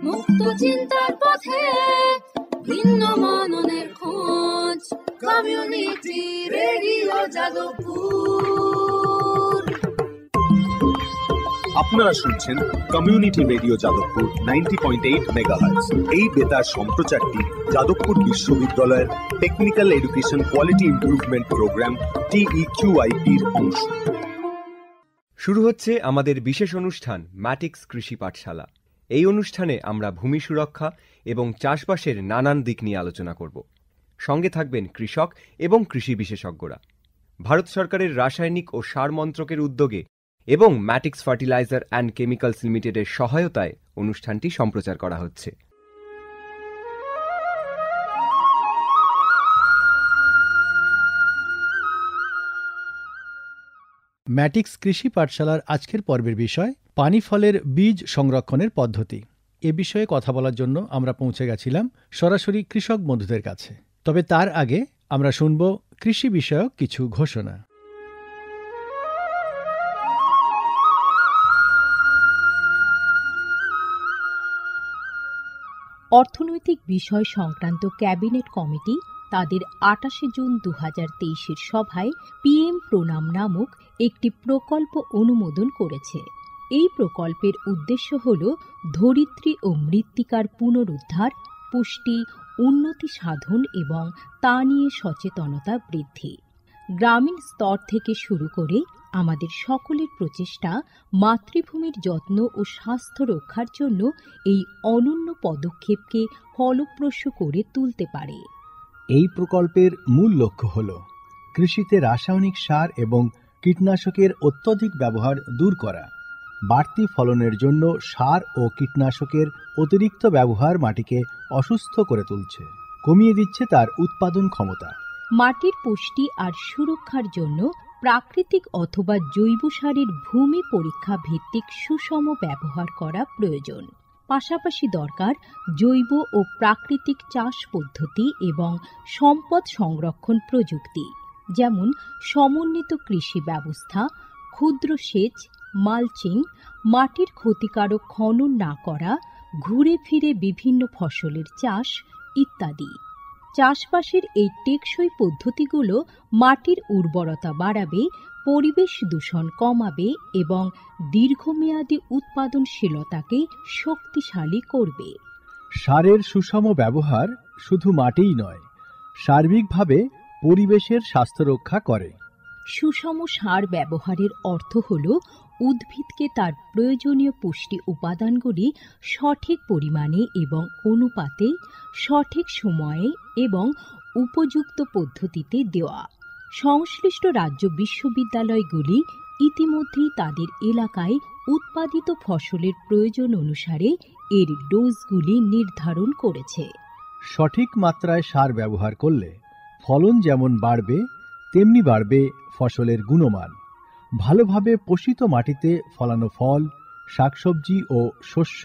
মুক্ত চিন্তার পথে ভিন্ন মননের খোঁজ, কমিউনিটি রেডিও যাদবপুর। আপনারা শুনছেন কমিউনিটি রেডিও যাদবপুর 90.8 মেগাহার্টজ। এই বেতার সম্প্রচারটি যাদবপুর বিশ্ববিদ্যালয়ের technical education quality improvement programme TEQIP-র অংশ। শুরু হচ্ছে আমাদের বিশেষ অনুষ্ঠান ম্যাটিক্স কৃষি পাঠশালা। এই অনুষ্ঠানে আমরা ভূমি সুরক্ষা এবং চাষবাসের নানান দিক নিয়ে আলোচনা করব। সঙ্গে থাকবেন কৃষক এবং কৃষি বিশেষজ্ঞরা। ভারত সরকারের রাসায়নিক ও সার মন্ত্রকের উদ্যোগে এবং ম্যাটিক্স ফার্টিলাইজার অ্যান্ড কেমিক্যালস লিমিটেডের সহায়তায় অনুষ্ঠানটি সম্প্রচার করা হচ্ছে। ম্যাটিক্স কৃষি পাঠশালার আজকের পর্বের বিষয় পানি ফলের বীজ সংরক্ষণের পদ্ধতি। এ বিষয়ে কথা বলার জন্য আমরা পৌঁছে গেছিলাম সরাসরি কৃষক বন্ধুদের কাছে। তবে তার আগে আমরা শুনব কৃষি বিষয়ক কিছু ঘোষণা। অর্থনৈতিক বিষয় সংক্রান্ত ক্যাবিনেট কমিটি তাদের ২৮ জুন ২০২৩ সভায় পিএম প্রণাম নামক একটি প্রকল্প অনুমোদন করেছে। এই প্রকল্পের উদ্দেশ্য হল ধরিত্রী ও মৃত্তিকার পুনরুদ্ধার, পুষ্টি, উন্নতি সাধন এবং তা নিয়ে সচেতনতা বৃদ্ধি। গ্রামীণ স্তর থেকে শুরু করে আমাদের সকলের প্রচেষ্টা মাতৃভূমির যত্ন ও স্বাস্থ্য রক্ষার জন্য এই অনন্য পদক্ষেপকে ফলপ্রসূ করে তুলতে পারে। এই প্রকল্পের মূল লক্ষ্য হল কৃষিতে রাসায়নিক সার এবং কীটনাশকের অত্যধিক ব্যবহার দূর করা। বাড়তি ফলনের জন্য সার ও কীটনাশকের অতিরিক্ত ব্যবহার মাটিকে অসুস্থ করে তুলছে, কমিয়ে দিচ্ছে তার উৎপাদন ক্ষমতা। মাটির পুষ্টি আর সুরক্ষার জন্য প্রাকৃতিক অথবা জৈব সারের ভূমি পরীক্ষা ভিত্তিক সুষম ব্যবহার করা প্রয়োজন। পাশাপাশি দরকার জৈব ও প্রাকৃতিক চাষ পদ্ধতি এবং সম্পদ সংরক্ষণ প্রযুক্তি, যেমন সমন্বিত কৃষি ব্যবস্থা, ক্ষুদ্র সেচ, মালচিং, মাটির ক্ষতিকারক খনন না করা, ঘুরে ফিরে বিভিন্ন ফসলের চাষ ইত্যাদি। চাষবাসের এই টেকসই পদ্ধতিগুলো মাটির উর্বরতা বাড়াবে, পরিবেশ দূষণ কমাবে এবং দীর্ঘমেয়াদী উৎপাদনশীলতাকে শক্তিশালী করবে। সারের সুষম ব্যবহার শুধু মাটিই নয়, সার্বিকভাবে পরিবেশের স্বাস্থ্য রক্ষা করে। সুষম সার ব্যবহারের অর্থ হল উদ্ভিদকে তার প্রয়োজনীয় পুষ্টি উপাদানগুলি সঠিক পরিমাণে এবং অনুপাতে, সঠিক সময়ে এবং উপযুক্ত পদ্ধতিতে দেওয়া। সংশ্লিষ্ট রাজ্য বিশ্ববিদ্যালয়গুলি ইতিমধ্যেই তাদের এলাকায় উৎপাদিত ফসলের প্রয়োজন অনুসারে এর ডোজগুলি নির্ধারণ করেছে। সঠিক মাত্রায় সার ব্যবহার করলে ফলন যেমন বাড়বে, তেমনি বাড়বে ফসলের গুণমান। ভালোভাবে পোষিত মাটিতে ফলানো ফল, শাকসবজি ও শস্য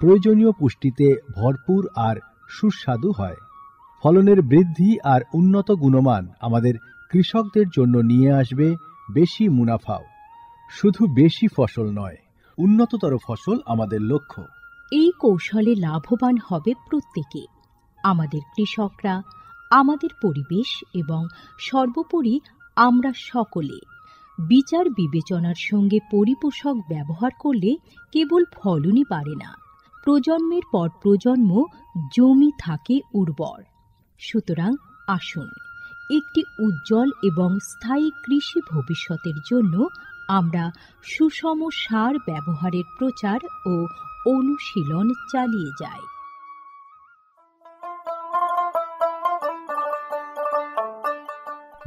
প্রয়োজনীয় পুষ্টিতে ভরপুর আর সুস্বাদু হয়। ফলনের বৃদ্ধি আর উন্নত গুণমান আমাদের কৃষকদের জন্য নিয়ে আসবে বেশি মুনাফাও। শুধু বেশি ফসল নয়, উন্নততর ফসল আমাদের লক্ষ্য। এই কৌশলে লাভবান হবে প্রত্যেকে, আমাদের কৃষকরা, আমাদের পরিবেশ এবং সর্বোপরি আমরা সকলে। বিচার বিবেচনার সঙ্গে পরিপোষক ব্যবহার করলে কেবল ফলনই বাড়ে না, প্রজন্মের পর প্রজন্ম জমি থাকে উর্বর। সুতরাং আসুন, একটি উজ্জ্বল এবং স্থায়ী কৃষি ভবিষ্যতের জন্য আমরা সুষম সার ব্যবহারের প্রচার ও অনুশীলন চালিয়ে যাই।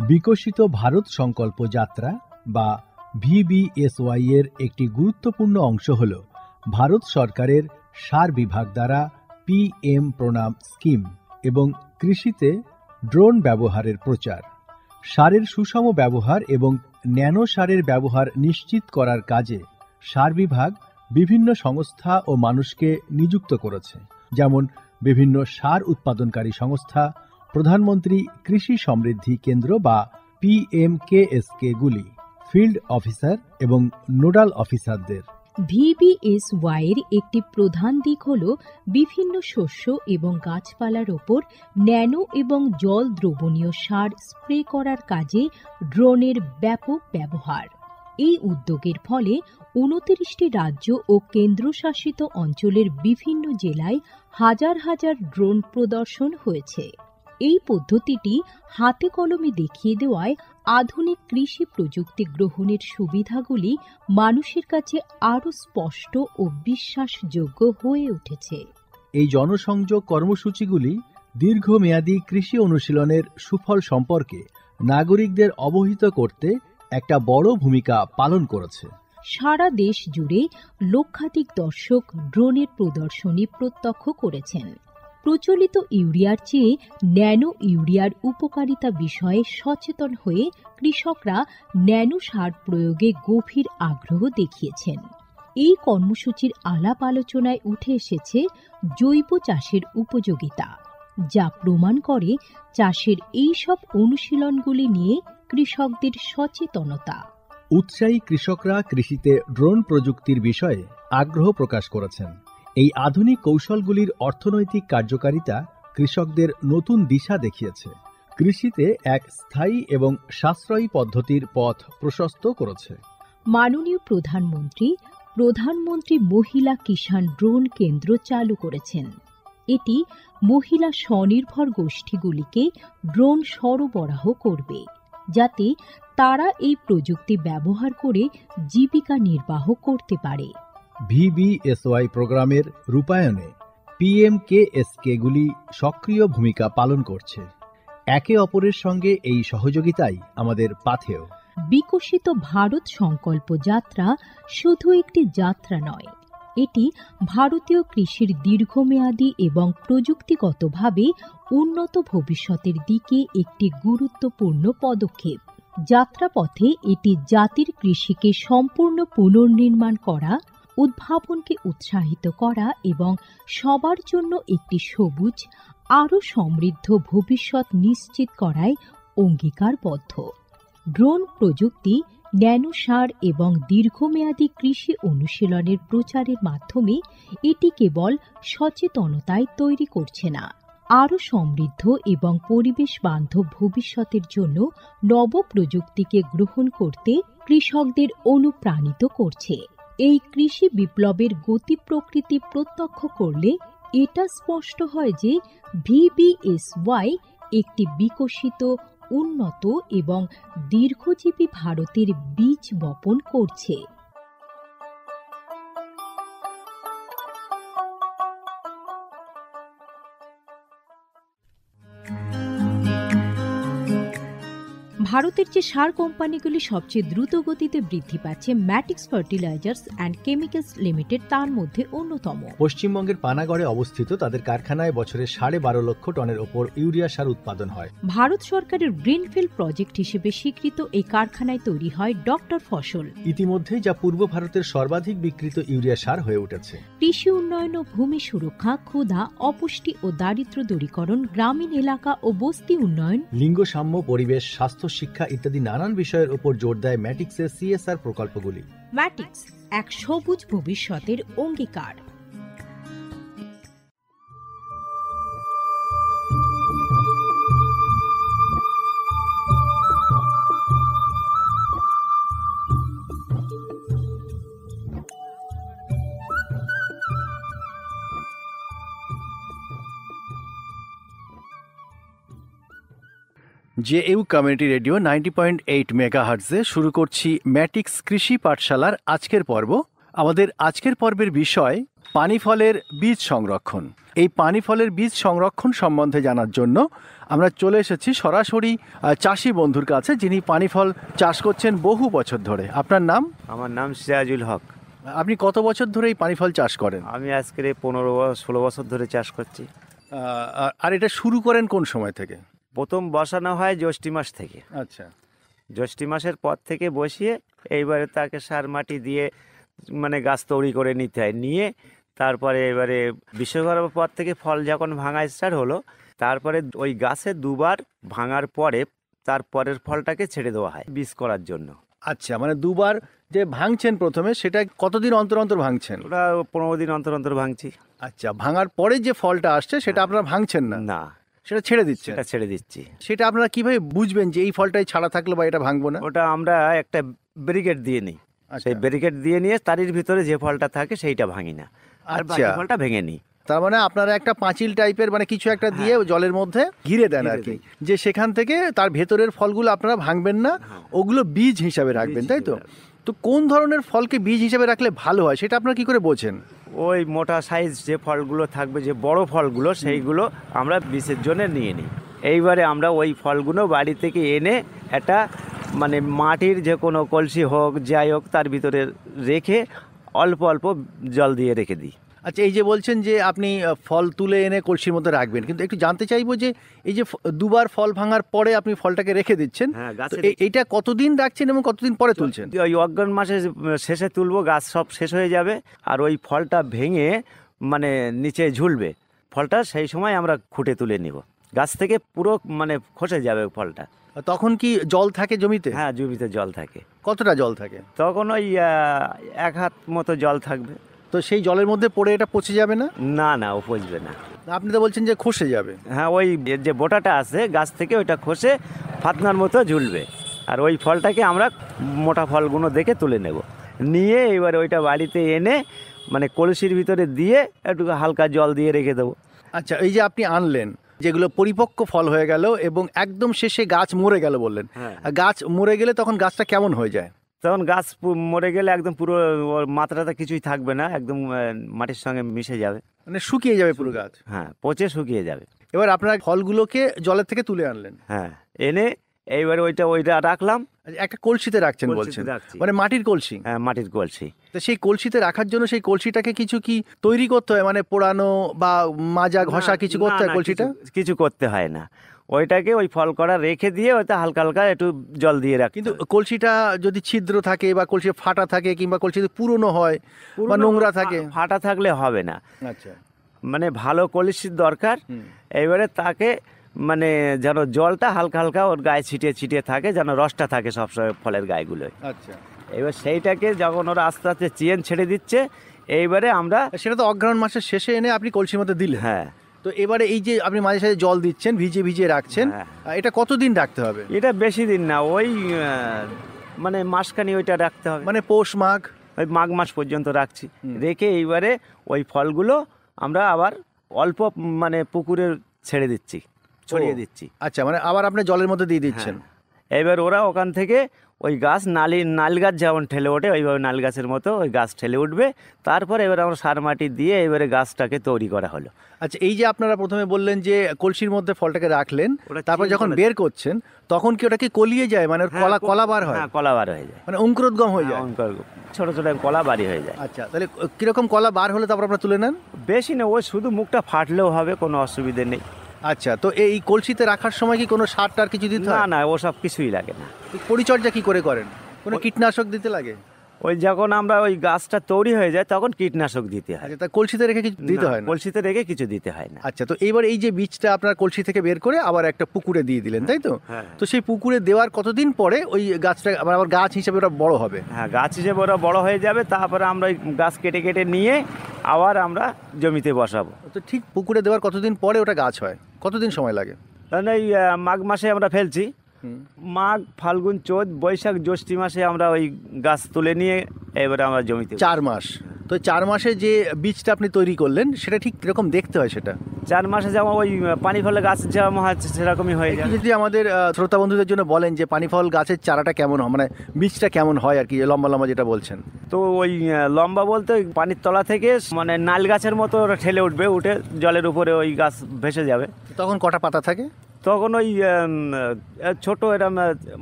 বিকশিত ভারত সংকল্প যাত্রা বা VBSY এর একটি গুরুত্বপূর্ণ অংশ হল ভারত সরকারের সার বিভাগ দ্বারা PM প্রণাম স্কিম এবং কৃষিতে ড্রোন ব্যবহারের প্রচার। সারের সুষম ব্যবহার এবং ন্যানো সারের ব্যবহার নিশ্চিত করার কাজে সার বিভাগ বিভিন্ন সংস্থা ও মানুষকে নিযুক্ত করেছে, যেমন বিভিন্ন সার উৎপাদনকারী সংস্থা, প্রধানমন্ত্রী কৃষি সমৃদ্ধি কেন্দ্র বা PMKSK গুলি, ফিল্ড অফিসার এবং নোডাল অফিসারদের। VBSY এর একটি প্রধান দিক হল বিভিন্ন শস্য এবং গাছপালার ওপর ন্যানো এবং জল দ্রবণীয় সার স্প্রে করার কাজে ড্রোনের ব্যাপক ব্যবহার। এই উদ্যোগের ফলে 29টি রাজ্য ও কেন্দ্রশাসিত অঞ্চলের বিভিন্ন জেলায় হাজার হাজার ড্রোন প্রদর্শন হয়েছে। এই পদ্ধতিটি হাতে কলমে দেখিয়ে দেওয়ায় আধুনিক কৃষি প্রযুক্তি গ্রহণের সুবিধাগুলি মানুষের কাছে আরও স্পষ্ট ও বিশ্বাসযোগ্য হয়ে উঠেছে। এই জনসংযোগ কর্মসূচিগুলি দীর্ঘমেয়াদী কৃষি অনুশীলনের সুফল সম্পর্কে নাগরিকদের অবহিত করতে একটা বড় ভূমিকা পালন করেছে। সারা দেশ জুড়ে লক্ষাধিক দর্শক ড্রোনের প্রদর্শনী প্রত্যক্ষ করেছেন। প্রচলিত ইউরিয়ার চেয়ে ন্যানো ইউরিয়ার উপকারিতা বিষয়ে সচেতন হয়ে কৃষকরা ন্যানো সার প্রয়োগে গভীর আগ্রহ দেখিয়েছেন। এই কর্মসূচির আলাপ আলোচনায় উঠে এসেছে জৈব চাষের উপযোগিতা, যা প্রমাণ করে চাষের এই সব অনুশীলনগুলি নিয়ে কৃষকদের সচেতনতা। উৎসাহী কৃষকরা কৃষিতে ড্রোন প্রযুক্তির বিষয়ে আগ্রহ প্রকাশ করেছেন। এই আধুনিক কৌশলগুলির অর্থনৈতিক কার্যকারিতা কৃষকদের নতুন দিশা দেখিয়েছে, কৃষিতে এক স্থায়ী এবং সাশ্রয়ী পদ্ধতির পথ প্রশস্ত করেছে। মাননীয় প্রধানমন্ত্রী মহিলা কিষাণ ড্রোন কেন্দ্র চালু করেছেন। এটি মহিলা স্বনির্ভর গোষ্ঠীগুলিকে ড্রোন সরবরাহ করবে, যাতে তারা এই প্রযুক্তি ব্যবহার করে জীবিকা নির্বাহ করতে পারে। VBSY প্রোগ্রামের রূপায়ণে PMKSKগুলি সক্রিয় ভূমিকা পালন করছে। একে অপরের সঙ্গে এই সহযোগিতাই আমাদের পাথেয়। বিকশিত ভারত সংকল্প যাত্রা শুধু একটি যাত্রা নয়, এটি ভারতীয় কৃষির দীর্ঘমেয়াদী এবং প্রযুক্তিগতভাবে উন্নত ভবিষ্যতের দিকে একটি গুরুত্বপূর্ণ পদক্ষেপ। যাত্রাপথে এটি জাতির কৃষিকে সম্পূর্ণ পুনর্নির্মাণ করা, উদ্ভাবনকে উৎসাহিত করা এবং সবার জন্য একটি সবুজ, আরও সমৃদ্ধ ভবিষ্যৎ নিশ্চিত করায় অঙ্গীকারবদ্ধ। ড্রোন প্রযুক্তি, ন্যানো সার এবং দীর্ঘমেয়াদী কৃষি অনুশীলনের প্রচারের মাধ্যমে এটি কেবল সচেতনতায় তৈরি করছে না, আরও সমৃদ্ধ এবং পরিবেশ বান্ধব ভবিষ্যতের জন্য নব প্রযুক্তিকে গ্রহণ করতে কৃষকদের অনুপ্রাণিত করছে। এই কৃষি বিপ্লবের গতি প্রকৃতি প্রত্যক্ষ করলে এটা স্পষ্ট হয় যে VBSY একটি বিকশিত, উন্নত এবং দীর্ঘজীবী ভারতের বীজ বপন করছে। ভারতের যে সার কোম্পানিগুলি সবচেয়ে দ্রুত গতিতে বৃদ্ধি পাচ্ছে, ম্যাটিক্স ফার্টিলাইজার্স অ্যান্ড কেমিক্যালস লিমিটেড তার মধ্যে অন্যতম। পশ্চিমবঙ্গের পানাগড়ে অবস্থিত তাদের কারখানায় বছরে 12.5 লক্ষ টনের ওপর ইউরিয়া সার উৎপাদন হয়। ভারত সরকারের গ্রিনফিল্ড প্রজেক্ট হিসেবে স্বীকৃত এই কারখানায় তৈরি হয় ডক্টর ফসল। ইতিমধ্যেই যা পূর্ব ভারতের সর্বাধিক বিক্রিত ইউরিয়া সার হয়ে উঠেছে। কৃষি উন্নয়ন ও ভূমি সুরক্ষা, ক্ষুধা, অপুষ্টি ও দারিদ্র্য দূরীকরণ, গ্রামীণ এলাকা ও বস্তি উন্নয়ন, লিঙ্গ সাম্য, পরিবেশ, স্বাস্থ্য, শিক্ষা ইত্যাদি নানান বিষয়ের উপর জোর দেয় ম্যাটিক্সের CSR প্রকল্পগুলি। ম্যাটিক্স এক সবুজ ভবিষ্যতের অঙ্গীকার। JU কমিউনিটি রেডিও 90.8 মেগাহার্টজে শুরু করছি ম্যাটিক্স কৃষি পাঠশালার আজকের পর্ব। আমাদের আজকের পর্বের বিষয় পানি ফলের বীজ সংরক্ষণ। এই পানি ফলের বীজ সংরক্ষণ সম্বন্ধে জানার জন্য আমরা চলে এসেছি সরাসরি চাষি বন্ধুর কাছে, যিনি পানি ফল চাষ করছেন বহু বছর ধরে। আপনার নাম? আমার নাম সিরাজুল হক। আপনি কত বছর ধরে এই পানি ফল চাষ করেন? আমি আজকের 15-16 বছর ধরে চাষ করছি। আর এটা শুরু করেন কোন সময় থেকে? প্রথম বসানো হয় জ্যৈষ্ঠ মাস থেকে। আচ্ছা, জ্যৈষ্ঠ মাসের পর থেকে বসিয়ে এইবারে তাকে সার মাটি দিয়ে মানে গাছ তৈরি করে নিতে হয়। নিয়ে তারপরে এবারে বিশ্বকর্মার পর থেকে ফল যখন ভাঙা স্টার্ট হলো, তারপরে ওই গাছে দুবার ভাঙার পরে তারপরের ফলটাকে ছেড়ে দেওয়া হয় বীজ করার জন্য। আচ্ছা, মানে দুবার যে ভাঙছেন প্রথমে, সেটা কতদিন অন্তর অন্তর ভাঙছেন? ওটা 15 দিন অন্তর অন্তর ভাঙছি। আচ্ছা, ভাঙার পরে যে ফলটা আসছে সেটা আপনারা ভাঙছেন না, না, সেটা ছেড়ে দিচ্ছেন? সেটা ছেড়ে দিচ্ছি। সেটা আপনারা কিভাবে বুঝবেন যে এই ফলটাই ছাড়া থাকলো বা এটা ভাঙবো না? ওটা আমরা একটা ব্যারিকেড দিয়ে নিই। আচ্ছা। সেই ব্যারিকেড দিয়ে নিয়ে তারির ভিতরে যে ফলটা থাকে সেইটা ভাঙি না, আর বাকি আচ্ছা। ফলটা ভেঙে নিই। তার মানে আপনারা একটা পাঁচিল টাইপের মানে কিছু একটা দিয়ে জলের মধ্যে ঘিরে দেন আর কি, যে সেখান থেকে তার ভেতরের ফলগুলো আপনারা ভাঙবেন না, ওগুলো বীজ হিসাবে রাখবেন, তাই তো? তো কোন ধরনের ফলকে বীজ হিসাবে রাখলে ভালো হয় সেটা আপনারা কি করে বোঝেন? ওই মোটা সাইজ যে ফলগুলো থাকবে, যে বড় ফলগুলো, সেইগুলো আমরা বীজের জন্য নিয়ে নিই। এইবারে আমরা ওই ফলগুলো বাড়ি থেকে এনে একটা মানে মাটির যে কোনো কলসি হোক যাই হোক তার ভিতরে রেখে অল্প অল্প জল দিয়ে রেখে দিই। আচ্ছা, এই যে বলছেন যে আপনি ফল তুলে এনে কলসির মধ্যে রাখবেন, কিন্তু একটু জানতে চাইবো যে এই যে দুবার ফল ভাঙার পরে আপনি ফলটাকে রেখে দিচ্ছেন, হ্যাঁ, তো গাছে এইটা কতদিন রাখছেন এবং কতদিন পরে তুলছেন? ওই অগ্রহণ মাসের শেষে তুলবো, গাছ সব শেষ হয়ে যাবে, আর ওই ফলটা ভেঙে মানে নিচে ঝুলবে ফলটা, সেই সময় আমরা খুঁটে তুলে নিব। গাছ থেকে পুরো মানে খসে যাবে ফলটা। তখন কি জল থাকে জমিতে? হ্যাঁ, জমিতে জল থাকে। কতটা জল থাকে? তখন ওই 1 হাত মতো জল থাকবে। তো সেই জলের মধ্যে পড়ে এটা পচে যাবে না? না না, ও পচবে না। আপনি তো বলছেন যে খসে যাবে। হ্যাঁ, ওই যে বোটাটা আছে গাছ থেকে, ওইটা খসে ফাতনার মতো ঝুলবে, আর ওই ফলটাকে আমরা মোটা ফলগুলো দেখে তুলে নেব। নিয়ে এবার ওইটা বাড়িতে এনে মানে কলসির ভিতরে দিয়ে একটু হালকা জল দিয়ে রেখে দেবো। আচ্ছা, এই যে আপনি আনলেন যেগুলো পরিপক্ক ফল হয়ে গেল এবং একদম শেষে গাছ মরে গেল বললেন, হ্যাঁ। গাছ মরে গেলে তখন গাছটা কেমন হয়ে যায়? তখন গাছ মরে গেলে একদম পুরো ওর মাত্রাটা কিছুই থাকবে না, একদম মাটির সঙ্গে মিশে যাবে, মানে শুকিয়ে যাবে পুরো গাছ। হ্যাঁ, পচে শুকিয়ে যাবে। এবার আপনারা ফলগুলোকে জলের থেকে তুলে আনলেন, হ্যাঁ, এনে এইবারে ওইটা রাখলাম। একটা কলসিতে রাখছেন কলসিতে বলছেন, রাখছি। মানে মাটির কলসি? হ্যাঁ, মাটির কলসি। তো সেই কলসিতে রাখার জন্য সেই কলসিটাকে কিছু কি তৈরি করতে হয়, মানে পোড়ানো বা মাজা ঘষা কিছু করতে হয় না, কলসিটা? কিছু করতে হয় না, ওইটাকে ওই ফল করা রেখে দিয়ে ওইটা হালকা হালকা একটু জল দিয়ে রাখ। কিন্তু কলসিটা যদি ছিদ্র থাকে বা কলসি ফাটা থাকে কিংবা কলসি পুরনো হয় বা নোংরা থাকে? ফাটা থাকলে হবে না, আচ্ছা, মানে ভালো কলসির দরকার। এইবারে তাকে মানে যেন জলটা হালকা হালকা ওর গায়ে ছিটিয়ে ছিটিয়ে থাকে, যেন রসটা থাকে সবসময় ফলের গায়েগুলোয়। আচ্ছা। এবার সেইটাকে যখন ওরা আস্তে আস্তে চেন ছেড়ে দিচ্ছে, এইবারে আমরা সেটা তো অগ্রহণ মাসের শেষে এনে আপনি কলসির মধ্যে দিলেন। হ্যাঁ। তো এবারে এই যে আপনি মাঝে সাঝে জল দিচ্ছেন, ভিজিয়ে ভিজিয়ে রাখছেন, হ্যাঁ। এটা কতদিন রাখতে হবে? এটা বেশি দিন না, ওই মানে মাসখানি ওইটা রাখতে হবে, মানে পৌষ মাঘ, ওই মাঘ মাস পর্যন্ত রাখছি। রেখে এইবারে ওই ফলগুলো আমরা আবার অল্প মানে পুকুরে ছেড়ে দিচ্ছি, ছড়িয়ে দিচ্ছি। আচ্ছা, মানে আবার আপনি জলের মধ্যে দিয়ে দিচ্ছেন। এবার ওরা ওখান থেকে ওই গাছ নাল গাছ যেমন ঠেলে ওঠে, ওইভাবে নাল গাছের মতো ওই গাছ ঠেলে উঠবে। তারপরে এবার আমরা সার মাটি দিয়ে এবারে গাছটাকে তৈরি করা হলো। আচ্ছা, এই যে আপনারা প্রথমে বললেন যে কলসির মধ্যে ফলটাকে রাখলেন, ওটা তারপর যখন বের করছেন তখন কি ওটা কি কলিয়ে যায়, মানে কলা কলা বার হয়? হ্যাঁ, কলা বার হয়ে যায়, মানে অঙ্কুরোদ্গম হয়ে যায়? ছোট ছোট কলা বাড়ি হয়ে যায়। আচ্ছা, তাহলে কিরকম কলা বার হলে তারপর আপনারা তুলে নেন? বেশি না, ওই শুধু মুখটা ফাটলেও হবে, কোনো অসুবিধে নেই। আচ্ছা, তো এই কলসিতে রাখার সময় কি কোনো সার টার কিছু দিতে না হয়? না, ওসব কিছুই লাগে না। পরিচর্যা কি করে করেন? কোনো কীটনাশক দিতে লাগে? ওই যখন আমরা ওই গাছটা তৈরি হয়ে যায় তখন কীটনাশক দিতে হয়। আচ্ছা, তা কলসিতে রেখে কিছু দিতে হয় না? কলসিতে রেখে কিছু দিতে হয় না। আচ্ছা, তো এইবার এই যে বীজটা আপনার কলসি থেকে বের করে আবার একটা পুকুরে দিয়ে দিলেন, তাই তো? হ্যাঁ। তো সেই পুকুরে দেওয়ার কতদিন পরে ওই গাছটা আবার গাছ হিসেবে ওটা বড় হবে? হ্যাঁ, গাছ হিসেবে ওরা বড় হয়ে যাবে, তারপরে আমরা ওই গাছ কেটে কেটে নিয়ে আবার আমরা জমিতে বসাবো। তো ঠিক পুকুরে দেওয়ার কতদিন পরে ওটা গাছ হয়? কতদিন সময় লাগে? তাহলে এই মাঘ মাসে আমরা ফেলছি, মাঘ ফাল্গুন চৈত বৈশাখ জ্যৈষ্ঠী মাসে আমরা ওই গাছ তুলে নিয়ে এবারে আমরা জমিতে 4 মাস। তো 4 মাসে যে বীজটা আপনি তৈরি করলেন সেটা ঠিক কিরকম দেখতে হয় সেটা? 4 মাসে যেমন ওই পানি ফলে গাছ যেমন হয় সেরকমই হয়ে যায়। যদি আমাদের শ্রোতা বন্ধুদের জন্য বলেন যে পানি ফল গাছের চারাটা কেমন হয়, মানে বীজটা কেমন হয় আর কি, লম্বা লম্বা যেটা বলছেন। তো ওই লম্বা বলতে ওই পানির তলা থেকে মানে নাল গাছের মতো ওরা ঠেলে উঠবে, উঠে জলের উপরে ওই গাছ ভেসে যাবে। তখন কটা পাতা থাকে? তখন ওই ছোট এরম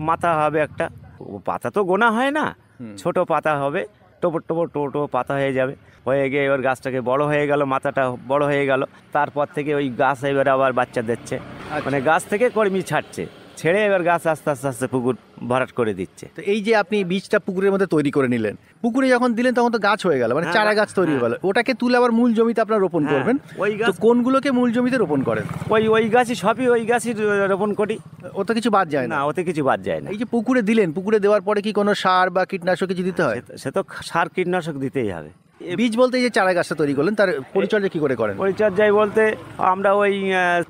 মাথা হবে একটা, পাতা তো গোনা হয় না, ছোট পাতা হবে, টোপর টোপর টোটো পাতা হয়ে যাবে, হয়ে গিয়ে এবার গাছটাকে বড় হয়ে গেল, মাথাটা বড় হয়ে গেল, তারপর থেকে ওই গাছ এবার আবার বাচ্চা দিচ্ছে, মানে গাছ থেকে কর্মী ছাড়ছে। ছেড়ে এবার গাছ আস্তে আস্তে আস্তে পুকুর ভরাট করে দিচ্ছে। তো এই যে আপনি বীজটা পুকুরের মধ্যে তৈরি করে নিলেন, পুকুরে যখন দিলেন তখন তো গাছ হয়ে গেল, মানে হ্যাঁ, চারা গাছ তৈরি হয়ে গেল, ওটাকে তুলে আবার মূল জমিতে আপনারা রোপণ হ্যাঁ, করবেন। ওই তো গাছ কোনগুলোকে মূল জমিতে রোপণ করেন? ওই গাছই সবই ওই গাছই রোপণ করি। ও তো কিছু বাদ যায় না, না। ওতে কিছু বাদ যায় না। এই যে পুকুরে দিলেন, পুকুরে দেওয়ার পরে কি কোনো সার বা কীটনাশক কিছু দিতে হয়? সে তো সার কীটনাশক দিতেই হবে। বীজ বলতে এই যে চারা গাছটা তৈরি করলেন, তার পরিচর্যা কি করে করেন? পরিচর্যায় বলতে আমরা ওই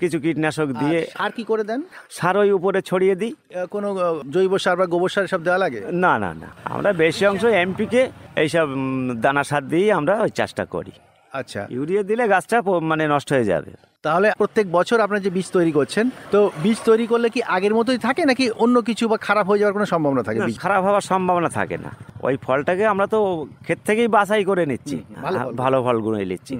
কিছু কীটনাশক দিয়ে আর কি করে দেন? সার ওই উপরে ছড়িয়ে দিই। কোনো জৈব সার বা গোবর সার সব দেওয়া লাগে? না না না, আমরা বেশি অংশ এমপিকে এইসব দানা সার দিয়েই আমরা ওই চাষটা করি। আচ্ছা, ইউরিয়া দিলে গাছটা মানে নষ্ট হয়ে যাবে। তাহলে প্রত্যেক বছর আপনারা যে বীজ তৈরি করছেন, তো বীজ তৈরি করলে কি আগের মতোই থাকে নাকি অন্য কিছু বা খারাপ হয়ে যাওয়ার কোনো সম্ভাবনা থাকে? না, বীজ খারাপ হওয়ার সম্ভাবনা থাকে না। ওই ফলটাকে আমরা তো ক্ষেত থেকেই বাছাই করে নিচ্ছি, ভালো ফল। ভালো ফলগুলোই নিচ্ছি।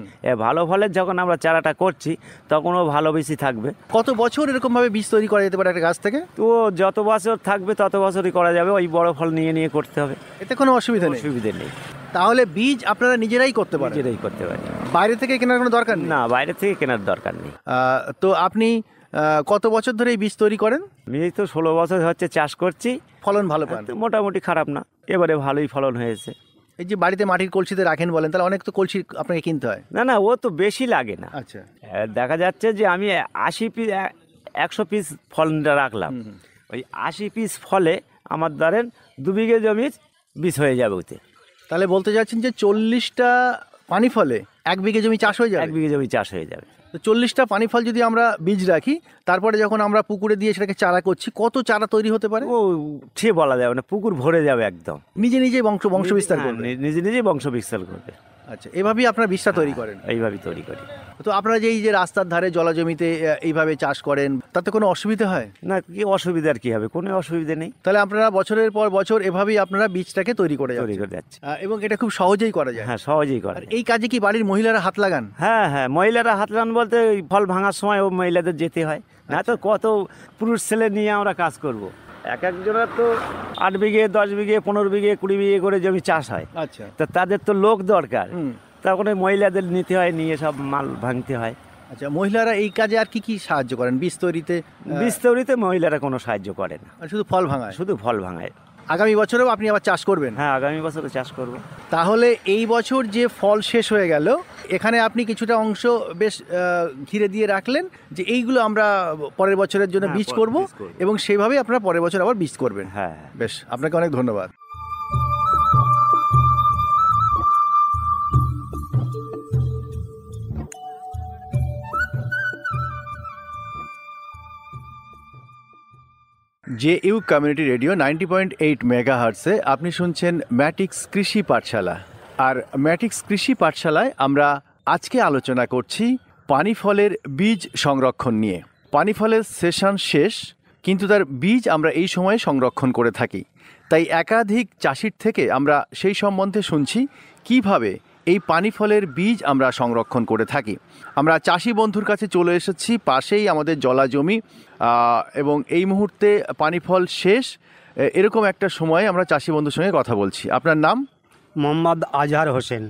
ভালো ফলের যখন আমরা চারাটা করছি তখনও ভালো বেশি থাকবে। কত বছর এরকম ভাবে বীজ তৈরি করা যেতে পারে একটা গাছ থেকে? তো যত বছর থাকবে তত বছরই করা যাবে, ওই বড় ফল নিয়ে নিয়ে করতে হবে, এতে কোনো অসুবিধা নেই? অসুবিধে নেই। তাহলে বীজ আপনারা নিজেরাই করতে পারেন? নিজেরাই করতে পারি, বাইরে থেকে কেনার কোনো দরকার নেই? না বাইরে থেকে কেনার দরকার নেই। তো আপনি কত বছর ধরে এই বীজ তৈরি করেন? আমি এই তো 16 বছর হচ্ছে চাষ করছি। ফলন ভালো পান? তো মোটামুটি খারাপ না, এবারে ভালোই ফলন হয়েছে। এই যে বাড়িতে মাটির কলসিতে রাখেন বলেন, তাহলে অনেক তো কলসি আপনাকে কিনতে হয়? না না, ও তো বেশি লাগে না। আচ্ছা, দেখা যাচ্ছে যে আমি 80 পিস 100 পিস ফল রাখলাম, ওই 80 পিস ফলে আমার ধরেন 2 বিঘে জমির বীজ হয়ে যাবে ওতে। তাহলে বলতে যাচ্ছেন যে 40টা পানি ফলে 1 বিঘে জমি চাষ হয়ে যাবে? 1 বিঘে জমি চাষ হয়ে যাবে। তো 40টা পানি ফল যদি আমরা বীজ রাখি, তারপরে যখন আমরা পুকুরে দিয়ে সেটাকে চারা করছি, কত চারা তৈরি হতে পারে? ও ঠিক বলা যাবে না, পুকুর ভরে যাবে একদম। নিজে নিজে বংশ বিস্তার হ্যাঁ, করবে? নিজে নিজে বংশ বিস্তার করবে। আচ্ছা, এভাবেই আপনারা বীজটা তৈরি করেন? এইভাবেই তৈরি করি। তো আপনারা যে এই যে রাস্তার ধারে জলা জমিতে এইভাবে চাষ করেন, তাতে কোনো অসুবিধা হয় না, কি অসুবিধার কি হবে, কোনো অসুবিধা নেই। তাহলে আপনারা বছরের পর বছর এভাবেই আপনারা বীজটাকে তৈরি করে তৈরি যাচ্ছেন? করে যাচ্ছে। এবং এটা খুব সহজেই করা যায়? হ্যাঁ, সহজেই করে। আর এই কাজে কি বাড়ির মহিলারা হাত লাগান? হ্যাঁ হ্যাঁ, মহিলারা হাত লাগান বলতে ওই ফল ভাঙার সময় ও মহিলাদের যেতে হয় না, তো কত পুরুষ ছেলে নিয়ে আমরা কাজ করব। এক একজনের তো 8 বিঘে 10 বিঘে 15 বিঘে 20 বিঘে করে জমি চাষ হয়। আচ্ছা, তো তাদের তো লোক দরকার, তখন ওই মহিলাদের নিতে হয়, নিয়ে সব মাল ভাঙতে হয়। আচ্ছা, মহিলারা এই কাজে আর কি কি সাহায্য করেন বীজ তৈরিতে? বীজ তৈরিতে মহিলারা কোনো সাহায্য করে না, আর শুধু ফল ভাঙায়? শুধু ফল ভাঙায়। আগামী বছরেও আপনি আবার চাষ করবেন? হ্যাঁ, আগামী বছরে চাষ করব। তাহলে এই বছর যে ফল শেষ হয়ে গেল, এখানে আপনি কিছুটা অংশ বেশ ঘিরে দিয়ে রাখলেন যে এইগুলো আমরা পরের বছরের জন্য হ্যাঁ, বীজ পরে করব, বীজ করব। এবং সেইভাবেই আপনারা পরের বছর আবার বীজ করবেন? হ্যাঁ। বেশ, আপনাকে অনেক ধন্যবাদ। JU কমিউনিটি রেডিও 90.8 মেগাহার্টসে আপনি শুনছেন ম্যাটিক্স কৃষি পাঠশালা। আর ম্যাটিক্স কৃষি পাঠশালায় আমরা আজকে আলোচনা করছি পানি ফলের বীজ সংরক্ষণ নিয়ে। পানি ফলের সেশন শেষ, কিন্তু তার বীজ আমরা এই সময়ে সংরক্ষণ করে থাকি। তাই একাধিক চাষির থেকে আমরা সেই সম্বন্ধে শুনছি কিভাবে এই পানি ফলের বীজ আমরা সংরক্ষণ করে থাকি। আমরা চাষি বন্ধুর কাছে চলে এসেছি, পাশেই আমাদের জলা জমি, এবং এই মুহূর্তে পানি ফল শেষ, এরকম একটা সময়ে আমরা চাষি বন্ধুর সঙ্গে কথা বলছি। আপনার নাম? মোহাম্মদ আজহার হোসেন।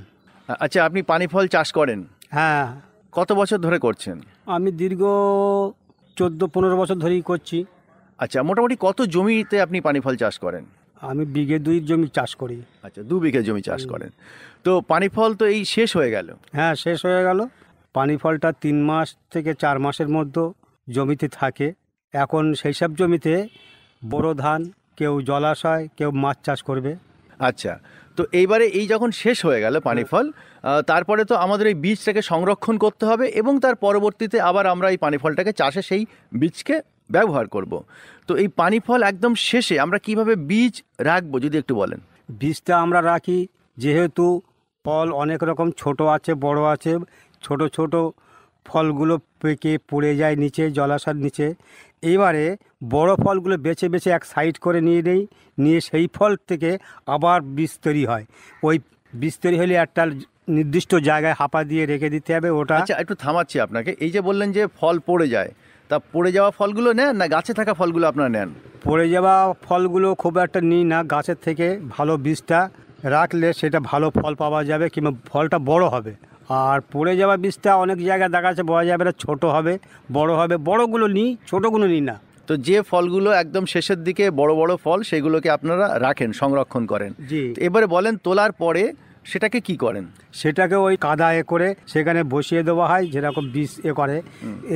আচ্ছা, আপনি পানি ফল চাষ করেন? হ্যাঁ, কত বছর ধরে করছেন? আমি দীর্ঘ 14-15 বছর ধরেই করছি। আচ্ছা, মোটামুটি কত জমিতে আপনি পানি ফল চাষ করেন? আমি বিঘে 2 জমি চাষ করি। আচ্ছা, 2 বিঘে জমি চাষ করেন। তো পানি ফল তো এই শেষ হয়ে গেল? হ্যাঁ, শেষ হয়ে গেল। পানি ফলটা 3 মাস থেকে 4 মাসের মধ্যে জমিতে থাকে। এখন সেই সব জমিতে বোরো ধান, কেউ জলাশয়, কেউ মাছ চাষ করবে। আচ্ছা, তো এইবারে এই যখন শেষ হয়ে গেল পানি ফল, তারপরে তো আমাদের এই বীজটাকে সংরক্ষণ করতে হবে, এবং তার পরবর্তীতে আবার আমরা এই পানি ফলটাকে চাষে সেই বীজকে ব্যবহার করব। তো এই পানি ফল একদম শেষে আমরা কিভাবে বীজ রাখবো যদি একটু বলেন? বীজটা আমরা রাখি, যেহেতু ফল অনেক রকম, ছোট আছে, বড় আছে। ছোট ছোট ফলগুলো পেকে পড়ে যায় নিচে, জলাশয়ের নিচে। এইবারে বড় ফলগুলো বেছে বেছে এক সাইড করে নিয়ে সেই ফল থেকে আবার বীজ তৈরি হয়। ওই বীজ তৈরি হলে একটা নির্দিষ্ট জায়গায় হাপা দিয়ে রেখে দিতে হবে ওটা। আচ্ছা, একটু থামাচ্ছি আপনাকে। এই যে বললেন যে ফল পড়ে যায়, তা পড়ে যাওয়া ফলগুলো নেন না গাছে থাকা ফলগুলো আপনারা নেন? পড়ে যাওয়া ফলগুলো খুব একটা নিই না, গাছের থেকে ভালো বীজটা রাখলে সেটা ভালো ফল পাওয়া যাবে, কিংবা ফলটা বড় হবে। আর পড়ে যাওয়া বীজটা অনেক জায়গায় দেখা যাচ্ছে পাওয়া যাবে না, ছোটো হবে, বড় হবে। বড়গুলো নিই, ছোটোগুলো নিই না। তো তো যে ফলগুলো একদম শেষের দিকে বড় বড় ফল সেগুলোকে আপনারা রাখেন, সংরক্ষণ করেন। জি। তো এবারে বলেন তোলার পরে সেটাকে কি করেন? সেটাকে ওই কাদা করে সেখানে বসিয়ে দেওয়া হয়, যেরকম বীজ করে।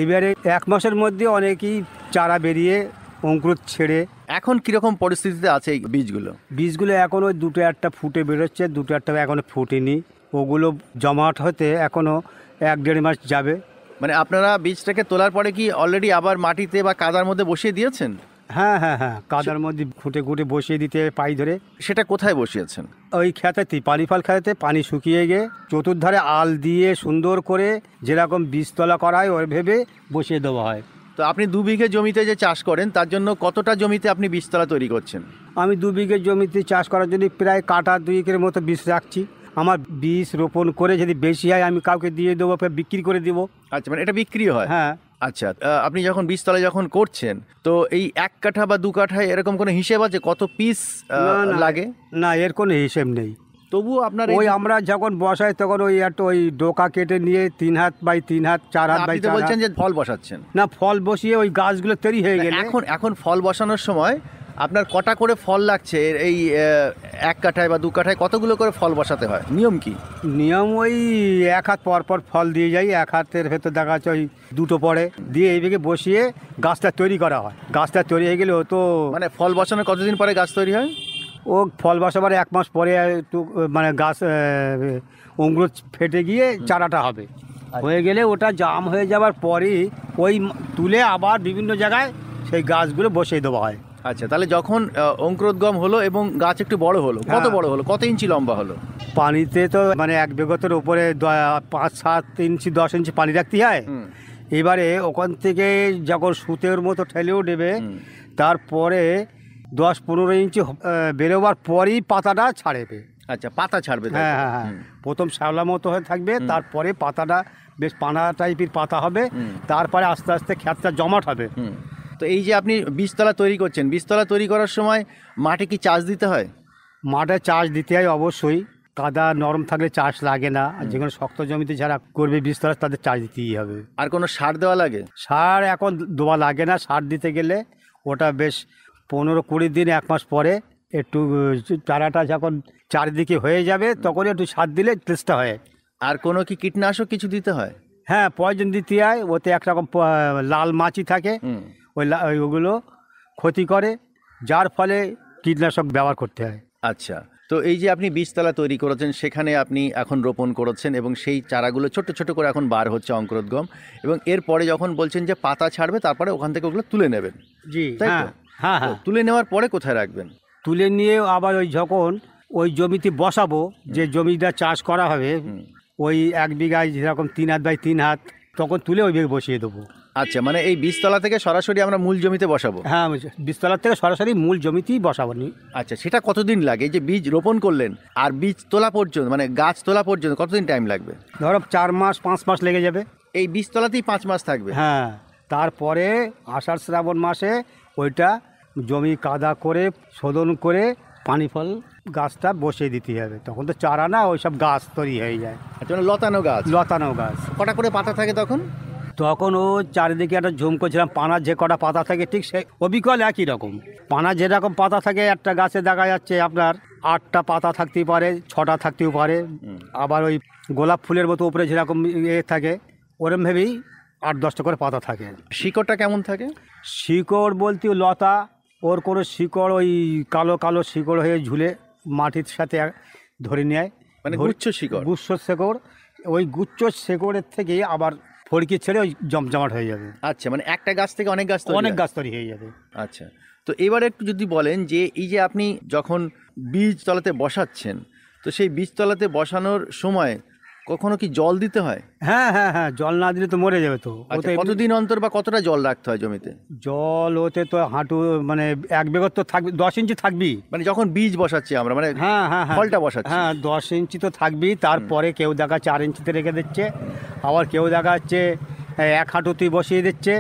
এবারে 1 মাসের মধ্যে অনেকেই চারা বেরিয়ে অঙ্কুর ছেড়ে। এখন কিরকম পরিস্থিতিতে আছে এই বীজগুলো এখন ওই 2-1টা ফুটে বেরোচ্ছে, 2-1টা এখনো ফুটেনি। ওগুলো জমাট হতে এখনো 1-1.5 মাস যাবে। মানে আপনারা বীজটাকে তোলার পরে কি অলরেডি আবার মাটিতে বা কাদার মধ্যে বসিয়ে দিয়েছেন? হ্যাঁ, কাদার মধ্যে খুঁটে বসিয়ে দিতে পাই ধরে। সেটা কোথায় বসিয়েছেন? ওই খেতেতেই, পানি ফল খেতে পানি শুকিয়ে গিয়ে চতুর্ধারে আল দিয়ে সুন্দর করে যেরকম বীজতলা করা হয় ওই ভেবে বসিয়ে দেওয়া হয়। তো আপনি 2 বিঘে জমিতে যে চাষ করেন তার জন্য কতটা জমিতে আপনি বীজতলা তৈরি করছেন? আমি 2 বিঘে জমিতে চাষ করার জন্য প্রায় কাটা 2 একরের মতো বীজ রাখছি। আমার বীজ রোপণ করে যদি বেশি হয় আমি কাউকে দিয়ে দেবো, বিক্রি করে দেবো। আচ্ছা, মানে এটা বিক্রি হয়? হ্যাঁ। আচ্ছা, আপনি যখন বীজতলা যখন করছেন তো এই 1 কাঠা বা 2 কাঠায় এরকম কোনো হিসেব আছে কত পিস লাগে? না, এর কোনো হিসেব নেই। তবুও আপনার ওই আমরা যখন বসাই তখন ওই একটা ওই ডোকা কেটে নিয়ে 3 হাত বাই 3 হাত, 4 হাত বাই 4 হাত। বলছেন যে ফল বসাচ্ছেন? না, ফল বসিয়ে ওই গাছগুলো তৈরি হয়ে গেলে এখন ফল বসানোর সময় আপনার কটা করে ফল লাগছে? এই 1 কাঠায় বা 2 কাঠায় কতগুলো করে ফল বসাতে হয়? নিয়ম কি? নিয়ম ওই 1 হাত পর পর ফল দিয়ে যাই। 1 হাতের ভেতর দেখা যাচ্ছে ওই 2টো পরে দিয়ে এইদিকে বসিয়ে গাছটা তৈরি করা হয়। গাছটা তৈরি হয়ে গেলে ও তো মানে ফল বসানোর কতদিন পরে গাছ তৈরি হয়? ও ফল বসাবার 1 মাস পরে একটু মানে গাছ অঙ্কুর ফেটে গিয়ে চারাটা হবে। হয়ে গেলে ওটা জাম হয়ে যাওয়ার পরেই ওই তুলে আবার বিভিন্ন জায়গায় সেই গাছগুলো বসিয়ে দেওয়া হয়। আচ্ছা, তাহলে যখন অঙ্কুরোদ্গম হলো এবং গাছ একটু বড় হলো, কত বড় হলো, কত ইঞ্চি লম্বা হলো? পানিতে তো মানে 1 বিঘতের উপরে 5-7 ইঞ্চি 10 ইঞ্চি পানি রাখতে হয়। এবারে ওখান থেকে যখন সুতের মতো ঠেলেও দেবে তারপরে 10-15 ইঞ্চি বেরোবার পরেই পাতাটা ছাড়বে। আচ্ছা, পাতা ছাড়বে? হ্যাঁ। প্রথম শ্যাওলা মতো হয়ে থাকবে, তারপরে পাতাটা বেশ পানা টাইপের পাতা হবে, তারপরে আস্তে আস্তে ক্ষেতটা জমাট হবে। তো এই যে আপনি বীজতলা তৈরি করছেন, বীজতলা তৈরি করার সময় মাঠে কি চাষ দিতে হয়? মাঠে চাষ দিতে হয় অবশ্যই। কাদা নরম থাকলে চাষ লাগে না, আর যেখানে শক্ত জমিতে যারা করবে বীজতলা তাদের চাষ দিতেই হবে। আর কোনো সার দেওয়া লাগে? সার এখন দেওয়া লাগে না। সার দিতে গেলে ওটা বেশ 15-20 দিন 1 মাস পরে একটু চারাটা যখন চারিদিকে হয়ে যাবে তখন একটু সার দিলে চেষ্টা হয়। আর কোনো কি কীটনাশক কিছু দিতে হয়? হ্যাঁ, পয়জন দিতে হয়। ওতে একরকম লাল মাছি থাকে, ওগুলো ক্ষতি করে, যার ফলে কীটনাশক ব্যবহার করতে হয়। আচ্ছা, তো এই যে আপনি বীজতলা তৈরি করেছেন সেখানে আপনি এখন রোপণ করেছেন এবং সেই চারাগুলো ছোট ছোট করে এখন বার হচ্ছে অঙ্কুরোদ্গম, এবং এরপরে যখন বলছেন যে পাতা ছাড়বে তারপরে ওখান থেকে ওগুলো তুলে নেবেন? জি, তাই তো? হ্যাঁ। তুলে নেওয়ার পরে কোথায় রাখবেন? তুলে নিয়ে আবার ওই যখন ওই জমিতে বসাবো, যে জমিটা চাষ করা হবে ওই 1 বিঘায় যেরকম 3 হাত বাই 3 হাত, তখন তুলে ওই বসিয়ে দেবো। আচ্ছা, মানে এই বীজতলা থেকে সরাসরি আমরা মূল জমিতে বসাবো? হ্যাঁ, বীজতলার থেকে সরাসরি মূল জমিতেই বসাবো। আচ্ছা, সেটা কতদিন লাগে? এই যে বীজ রোপণ করলেন আর বীজ তোলা পর্যন্ত, মানে গাছ তোলা পর্যন্ত কতদিন টাইম লাগবে? ধরো 4 মাস 5 মাস লেগে যাবে। এই বীজতলাতেই 5 মাস থাকবে? হ্যাঁ, তারপরে আষাঢ় শ্রাবণ মাসে ওইটা জমি কাদা করে শোধন করে পানি ফল গাছটা বসিয়ে দিতে হবে। তখন তো চারা না, ওই সব গাছ তৈরি হয়ে যায়। আচ্ছা, মানে লতানো গাছ? লতানো গাছ। কটা করে পাতা থাকে তখন? তখন ও চারিদিকে একটা ঝুম করছিলাম, পানার যে কটা পাতা থাকে ঠিক সেই অবিকল একই রকম। পানা যেরকম পাতা থাকে একটা গাছে দেখা যাচ্ছে আপনার 8টা পাতা থাকতেই পারে, 6টা থাকতেও পারে। আবার ওই গোলাপ ফুলের মতো উপরে যেরকম থাকে ওরম ভেবেই 8-10টা করে পাতা থাকে। শিকড়টা কেমন থাকে? শিকড় বলতে লতা, ওর কোনো শিকড় ওই কালো কালো শিকড় হয়ে ঝুলে মাটির সাথে ধরে নেয়, মানে গুচ্ছ শিকড়? গুচ্ছ শিকড়। ওই গুচ্ছ শিকড়ের থেকে আবার ফড়কি ছেড়ে ওই জমজমাট হয়ে যাবে। আচ্ছা, মানে একটা গাছ থেকে অনেক গাছ তৈরি হয়ে যাবে। আচ্ছা, তো এবার একটু যদি বলেন যে এই যে আপনি যখন বীজতলাতে বসাচ্ছেন, তো সেই বীজতলাতে বসানোর সময় কখনো কি জল দিতে হয়? হ্যাঁ, জল না দিলে তো মরে যাবে। তো কতদিন অন্তর বা কতটা জল রাখতে হয় জমিতে? জল ওতে তো হাঁটু, মানে 1 বিঘত তো থাকবে, 10 ইঞ্চি থাকবি। মানে যখন বীজ বসাচ্ছি আমরা, মানে হ্যাঁ ফলটা বসাচ্ছি, হ্যাঁ 10 ইঞ্চি তো থাকবি। তারপরে কেউ দেখা 4 ইঞ্চিতে রেখে দিচ্ছে, আবার কেউ দেখা যাচ্ছে 1 হাঁটুতেই বসিয়ে দিচ্ছে।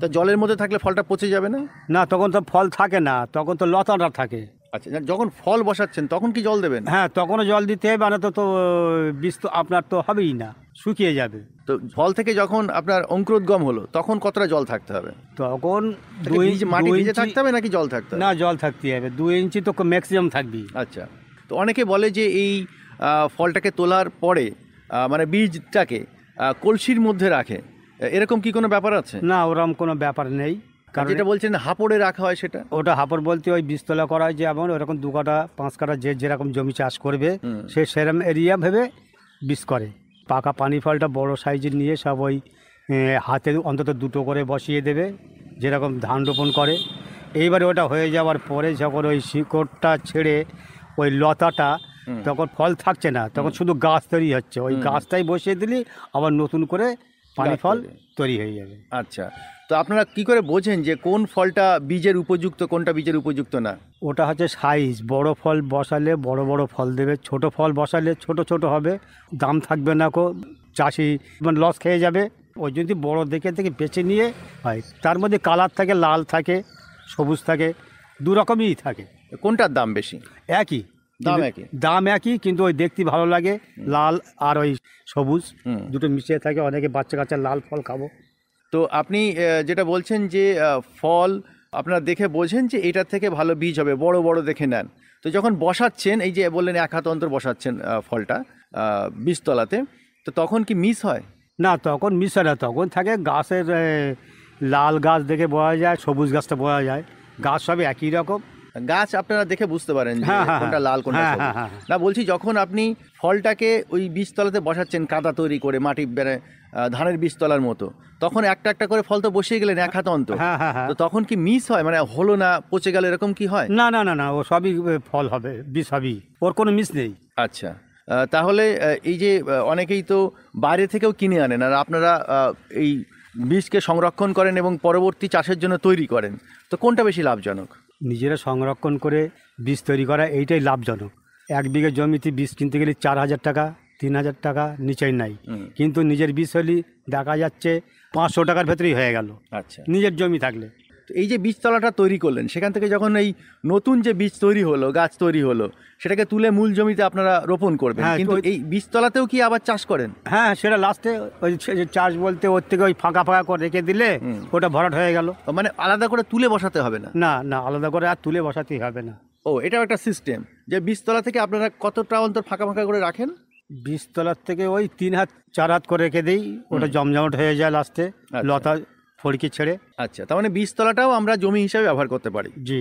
তো জলের মধ্যে থাকলে ফলটা পচে যাবে না? না, তখন তো ফল থাকে না, তখন তো লতাটা থাকে। আচ্ছা, যখন ফল বসাচ্ছেন তখন কি জল দেবেন? হ্যাঁ, তখনও জল দিতে হবে, মানে তো বীজ তো আপনার তো হবেই না। শুকিয়ে যাবে। তো ফল থেকে যখন আপনার অঙ্কুরোদ্গম হলো তখন কতটা জল থাকতে হবে? তখন মাটি 2 ভিজে ইঞ্চি থাকতে হবে নাকি জল থাকতে হবে? না, জল থাকতে হবে, 2 ইঞ্চি তো ম্যাক্সিমাম থাকবি। আচ্ছা, তো অনেকে বলে যে এই ফলটাকে তোলার পরে মানে বীজটাকে কলসির মধ্যে রাখে, এরকম কি কোনো ব্যাপার আছে? না, ওরকম কোনো ব্যাপার নেই। কারণ যেটা বলছেন হাপড়ে রাখা হয় সেটা, ওটা হাপড় বলতে ওই বীজতলা করা হয়, যেমন ওরকম 2 কাঠা 5 কাঠা যে যেরকম জমি চাষ করবে সে সেরকম এরিয়া ভেবে বীজ করে। পাকা পানি ফলটা বড় সাইজের নিয়ে সব ওই হাতে অন্তত 2টো করে বসিয়ে দেবে, যেরকম ধান রোপণ করে। এইবারে ওটা হয়ে যাওয়ার পরে যখন ওই শিকড়টা ছেড়ে ওই লতাটা, তখন ফল থাকছে না, তখন শুধু গাছ তৈরি হচ্ছে। ওই গাছটাই বসিয়ে দিলে আবার নতুন করে পানি ফল তৈরি হয়ে যাবে। আচ্ছা, তো আপনারা কি করে বোঝেন যে কোন ফলটা বীজের উপযুক্ত, কোনটা বীজের উপযুক্ত না? ওটা হচ্ছে সাইজ। বড় ফল বসালে বড় বড় ফল দেবে, ছোট ফল বসালে ছোট ছোট হবে, দাম থাকবে না, চাষি মানে লস খেয়ে যাবে। ওই যদি বড় দেখে বেছে নিয়ে হয়, তার মধ্যে কালার থাকে, লাল থাকে, সবুজ থাকে, 2 রকমই থাকে। কোনটার দাম বেশি? একই দাম একই, কিন্তু ওই দেখতে ভালো লাগে, লাল আর ওই সবুজ দুটো মিশিয়ে থাকে। অনেকে বাচ্চা কাচ্চা লাল ফল খাবো। তো আপনি যেটা বলছেন যে ফল আপনারা দেখে বোঝেন যে এটার থেকে ভালো বীজ হবে, বড় বড় দেখে নেন। তো যখন বসাচ্ছেন, এই যে বললেন 1 হাত অন্তর বসাচ্ছেন ফলটা বীজতলাতে, তো তখন কি মিস হয়? না, তখন মিস হয় না, তখন থাকে গাছের লাল গাছ দেখে বোঝা যায়, সবুজ গাছটা বোঝা যায়, গাছ সবই একই রকম। গাছ আপনারা দেখে বুঝতে পারেন যে কোনটা লাল কোনটা সবুজ। না, বলছি যখন আপনি ফলটাকে ওই বীজতলাতে বসাচ্ছেন কাদা তৈরি করে, মাটি ধানের বীজতলার মতো, তখন একটা একটা করে ফল তো বসিয়ে গেলেন 1 হাত অন্তর, তো তখন কি মিস হয়, মানে হলো না, পচে গেল, এরকম কি হয়? না না না না, ও সবই ফল হবে, বীজ হবেই, ওর কোনো মিস নেই। আচ্ছা, তাহলে এই যে অনেকেই তো বাইরে থেকেও কিনে আনেন, আর আপনারা এই বীজকে সংরক্ষণ করেন এবং পরবর্তী চাষের জন্য তৈরি করেন, তো কোনটা বেশি লাভজনক? নিজেরা সংরক্ষণ করে বীজ তৈরি করা এইটাই লাভজনক। 1 বিঘে জমিতে বীজ কিনতে গেলে 4,000 টাকা 3,000 টাকা নিচেই নাই, কিন্তু নিজের বীজ হলে দেখা যাচ্ছে 500 টাকার ভেতরেই হয়ে গেল। আচ্ছা, নিজের জমি থাকলে। তো এই যে বীজতলাটা তৈরি করলেন, সেখান থেকে যখন এই নতুন যে বীজ তৈরি হলো, গাছ তৈরি হলো, সেটাকে তুলে মূল জমিতে আপনারা রোপণ করবেন, কিন্তু এই বীজতলাতেও কি আবার চাষ করেন? হ্যাঁ, সেটা লাস্টে ওই চাষ বলতে ওর থেকে ওই ফাঁকা ফাঁকা করে রেখে দিলে ওটা ভরাট হয়ে গেল। মানে আলাদা করে তুলে বসাতে হবে না? না না, আলাদা করে আর তুলে বসাতেই হবে না। ও, এটাও একটা সিস্টেম যে বীজতলা থেকে আপনারা কতটা অন্তর ফাঁকা ফাঁকা করে রাখেন? বীজতলার থেকে ওই 3 হাত 4 হাত করে রেখে দিই, ওটা জমজমাট হয়ে যায় লাস্টে, লতা ফড়কি ছেড়ে। আচ্ছা, তার মানে বীজতলাটাও আমরা জমি হিসাবে ব্যবহার করতে পারি? জি।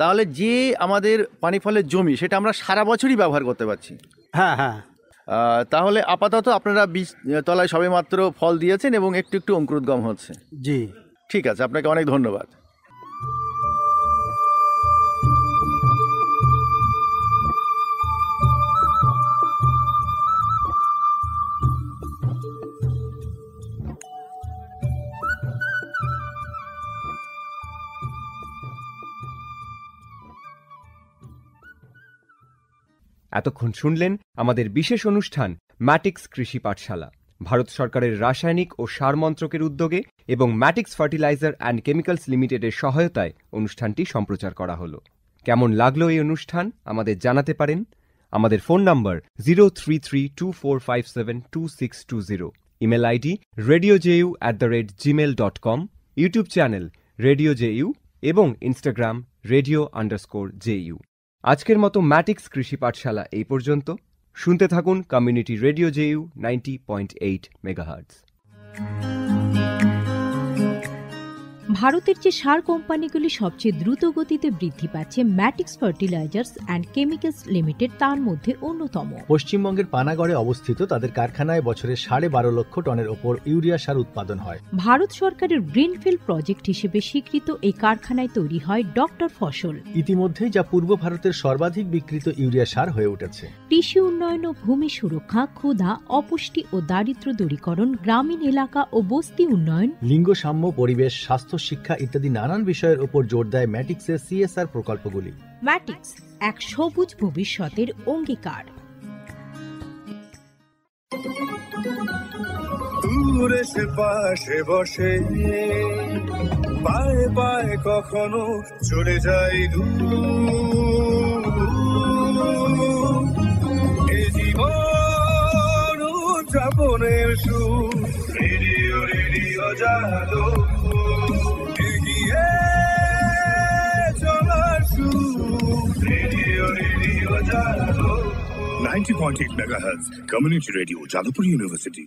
তাহলে যে আমাদের পানি ফলের জমি, সেটা আমরা সারা বছরই ব্যবহার করতে পারছি? হ্যাঁ হ্যাঁ। তাহলে আপাতত আপনারা বীজতলায় সবেমাত্র ফল দিয়েছেন এবং একটু একটু অঙ্কুরোদ্গম হচ্ছে? জি। ঠিক আছে, আপনাকে অনেক ধন্যবাদ। এতক্ষণ শুনলেন আমাদের বিশেষ অনুষ্ঠান ম্যাটিক্স কৃষি পাঠশালা, ভারত সরকারের রাসায়নিক ও সার মন্ত্রকের উদ্যোগে এবং ম্যাটিক্স ফার্টিলাইজার অ্যান্ড কেমিক্যালস লিমিটেডের সহায়তায় অনুষ্ঠানটি সম্প্রচার করা হলো। কেমন লাগলো এই অনুষ্ঠান আমাদের জানাতে পারেন। আমাদের ফোন নম্বর 0332457262, email ID radiojeu@gmail.com, YouTube channel radio JU এবং ইনস্টাগ্রাম radio_ju। আজকের মতো ম্যাটিক্স কৃষি পাঠশালা এই পর্যন্ত। শুনতে থাকুন কমিউনিটি রেডিও জেইউ 90.8 মেগাহার্টজ। ভারতের যে সার কোম্পানিগুলি সবচেয়ে দ্রুত গতিতে বৃদ্ধি পাচ্ছে ম্যাটিক্স ফার্টিলাইজার্স অ্যান্ড কেমিক্যালস লিমিটেড তার মধ্যে অন্যতম। পশ্চিমবঙ্গের পানাগড়ে অবস্থিত তাদের কারখানায় বছরে 12.5 লক্ষ টনের ওপর ইউরিয়া সার উৎপাদন হয়। ভারত সরকারের গ্রিনফিল্ড প্রজেক্ট হিসেবে স্বীকৃত এই কারখানায় তৈরি হয় ডক্টর ফসল। ইতিমধ্যে যা পূর্ব ভারতের সর্বাধিক বিক্রিত ইউরিয়া সার হয়ে উঠেছে। কৃষি উন্নয়ন ও ভূমি সুরক্ষা, ক্ষুধা, অপুষ্টি ও দারিদ্র্য দূরীকরণ, গ্রামীণ এলাকা ও বস্তি উন্নয়ন, লিঙ্গ সাম্য, পরিবেশ, স্বাস্থ্য, শিক্ষা ইত্যাদি নানান বিষয়ের উপর জোর দেয় ম্যাটিক্সের CSR প্রকল্পগুলি। ম্যাটিক্স এক সবুজ ভবিষ্যতের অঙ্গীকার। দূরে সে পাশে বসে পায়ে পায়ে কখনো চলে যায় দূর, এ জীবন যাপনের যাদবপুর এগিয়ে চলার সুর radio radio Jadavpur 90.8 megahertz community radio Jadavpur university